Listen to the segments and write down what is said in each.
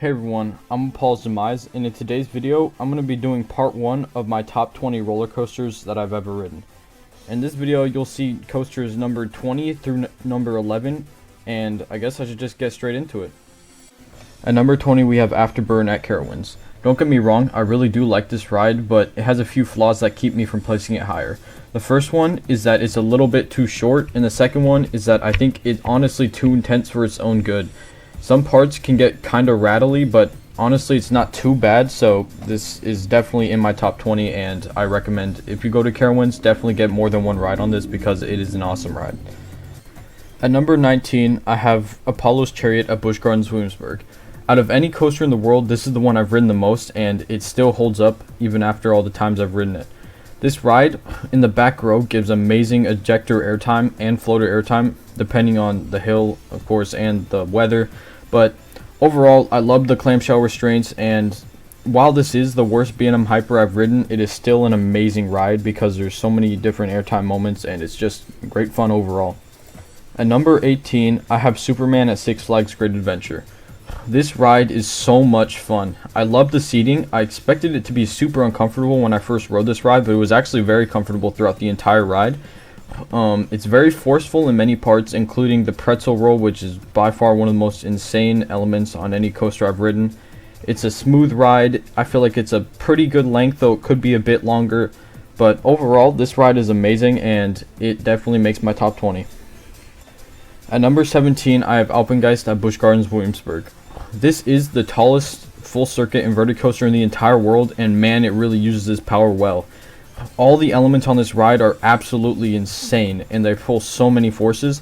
Hey everyone, I'm Paul's Demise, and in today's video, I'm going to be doing part 1 of my top 20 roller coasters that I've ever ridden. In this video, you'll see coasters number 20 through number 11, and I guess I should just get straight into it. At number 20, we have Afterburn at Carowinds. Don't get me wrong, I really do like this ride, but it has a few flaws that keep me from placing it higher. The first one is that it's a little bit too short, and the second one is that I think it's honestly too intense for its own good. Some parts can get kinda rattly, but honestly it's not too bad, so this is definitely in my top 20, and I recommend if you go to Carowinds, definitely get more than one ride on this because it is an awesome ride. At number 19, I have Apollo's Chariot at Busch Gardens Williamsburg. Out of any coaster in the world, this is the one I've ridden the most, and it still holds up even after all the times I've ridden it. This ride in the back row gives amazing ejector airtime and floater airtime, depending on the hill, of course, and the weather. But overall, I love the clamshell restraints, and while this is the worst B&M Hyper I've ridden, it is still an amazing ride because there's so many different airtime moments, and it's just great fun overall. At number 18, I have Superman at Six Flags Great Adventure. This ride is so much fun. I love the seating. I expected it to be super uncomfortable when I first rode this ride, but it was actually very comfortable throughout the entire ride. It's very forceful in many parts, including the pretzel roll, which is by far one of the most insane elements on any coaster I've ridden. It's a smooth ride. I feel like it's a pretty good length, though it could be a bit longer. But overall, this ride is amazing, and it definitely makes my top 20. At number 17, I have Alpengeist at Busch Gardens Williamsburg. This is the tallest full-circuit inverted coaster in the entire world, and man, it really uses this power well. All the elements on this ride are absolutely insane, and they pull so many forces.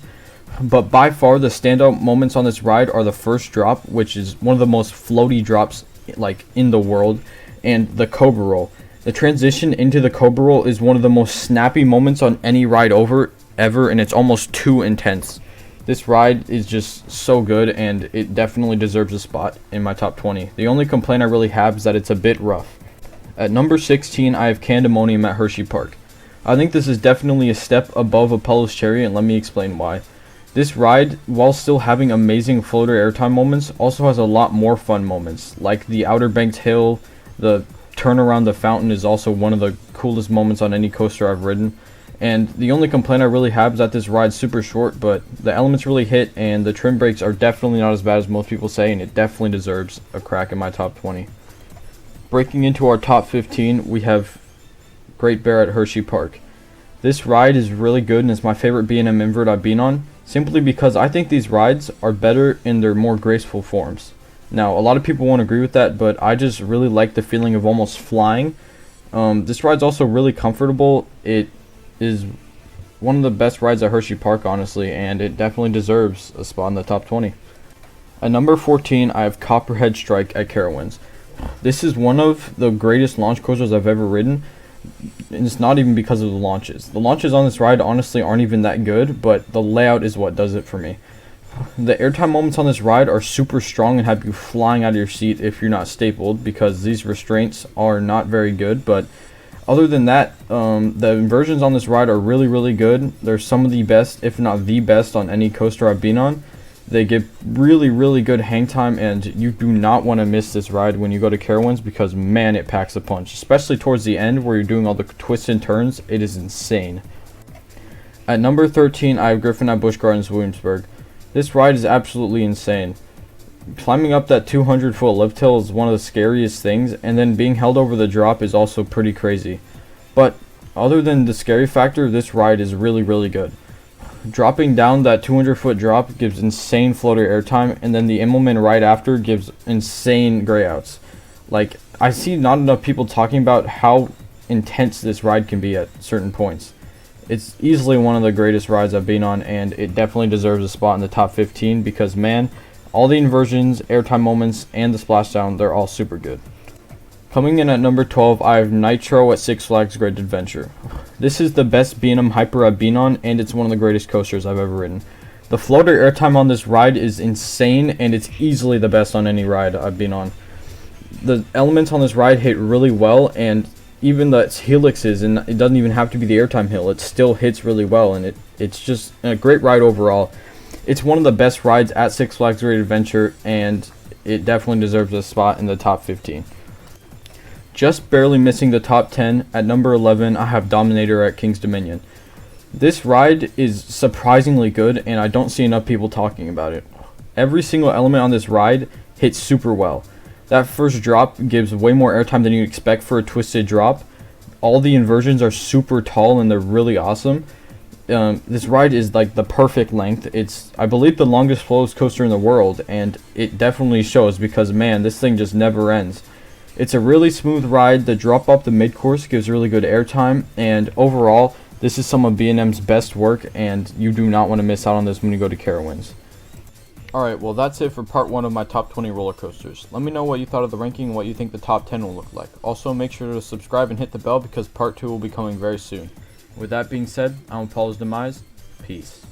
But by far, the standout moments on this ride are the first drop, which is one of the most floaty drops like in the world, and the Cobra Roll. The transition into the Cobra Roll is one of the most snappy moments on any ride ever, and it's almost too intense. This ride is just so good, and it definitely deserves a spot in my top 20. The only complaint I really have is that it's a bit rough. At number 16, I have Candemonium at hersheypark. I think this is definitely a step above Apollo's Chariot, and let me explain why. This ride, while still having amazing floater airtime moments, also has a lot more fun moments, like the Outer Banks Hill. The turn around the fountain is also one of the coolest moments on any coaster I've ridden. And the only complaint I really have is that this ride's super short, but the elements really hit, and the trim brakes are definitely not as bad as most people say, and it definitely deserves a crack in my top 20. Breaking into our top 15, we have Great Bear at hersheypark. This ride is really good, and it's my favorite B&M invert I've been on, simply because I think these rides are better in their more graceful forms. Now, a lot of people won't agree with that, but I just really like the feeling of almost flying. This ride's also really comfortable. It is one of the best rides at hersheypark, honestly, and it definitely deserves a spot in the top 20. At number 14, I have Copperhead Strike at Carowinds. This is one of the greatest launch coasters I've ever ridden, and it's not even because of the launches. The launches on this ride honestly aren't even that good, but the layout is what does it for me. The airtime moments on this ride are super strong and have you flying out of your seat if you're not stapled, because these restraints are not very good, but other than that, the inversions on this ride are really good. They're some of the best, if not the best, on any coaster I've been on. They give really good hang time, and you do not want to miss this ride when you go to Carowinds, because man, it packs a punch, especially towards the end where you're doing all the twists and turns. It is insane. At number 13, I have Griffon at Busch Gardens Williamsburg. This ride is absolutely insane. Climbing up that 200-foot lift hill is one of the scariest things, and then being held over the drop is also pretty crazy. But other than the scary factor, this ride is really good. Dropping down that 200-foot drop gives insane floater airtime, and then the Immelman right after gives insane grayouts. Like, I see not enough people talking about how intense this ride can be at certain points. It's easily one of the greatest rides I've been on, and it definitely deserves a spot in the top 15 because, man, all the inversions, airtime moments, and the splashdown, they're all super good. Coming in at number 12, I have Nitro at Six Flags Great Adventure. This is the best B&M Hyper I've been on, and it's one of the greatest coasters I've ever ridden. The floater airtime on this ride is insane, and it's easily the best on any ride I've been on. The elements on this ride hit really well, and even the helixes, and it doesn't even have to be the airtime hill, it still hits really well, and it's just a great ride overall. It's one of the best rides at Six Flags Great Adventure, and it definitely deserves a spot in the top 15. Just barely missing the top 10, at number 11 I have Dominator at King's Dominion. This ride is surprisingly good, and I don't see enough people talking about it. Every single element on this ride hits super well. That first drop gives way more airtime than you'd expect for a twisted drop. All the inversions are super tall and they're really awesome. This ride is like the perfect length. It's, I believe, the longest slowest coaster in the world, and it definitely shows because, man, this thing just never ends. It's a really smooth ride. The drop off the mid-course gives really good airtime, and overall, this is some of B&M's best work, and you do not want to miss out on this when you go to Carowinds. Alright, well that's it for part 1 of my top 20 roller coasters. Let me know what you thought of the ranking and what you think the top 10 will look like. Also, make sure to subscribe and hit the bell because part 2 will be coming very soon. With that being said, I'm Paul's Demise. Peace.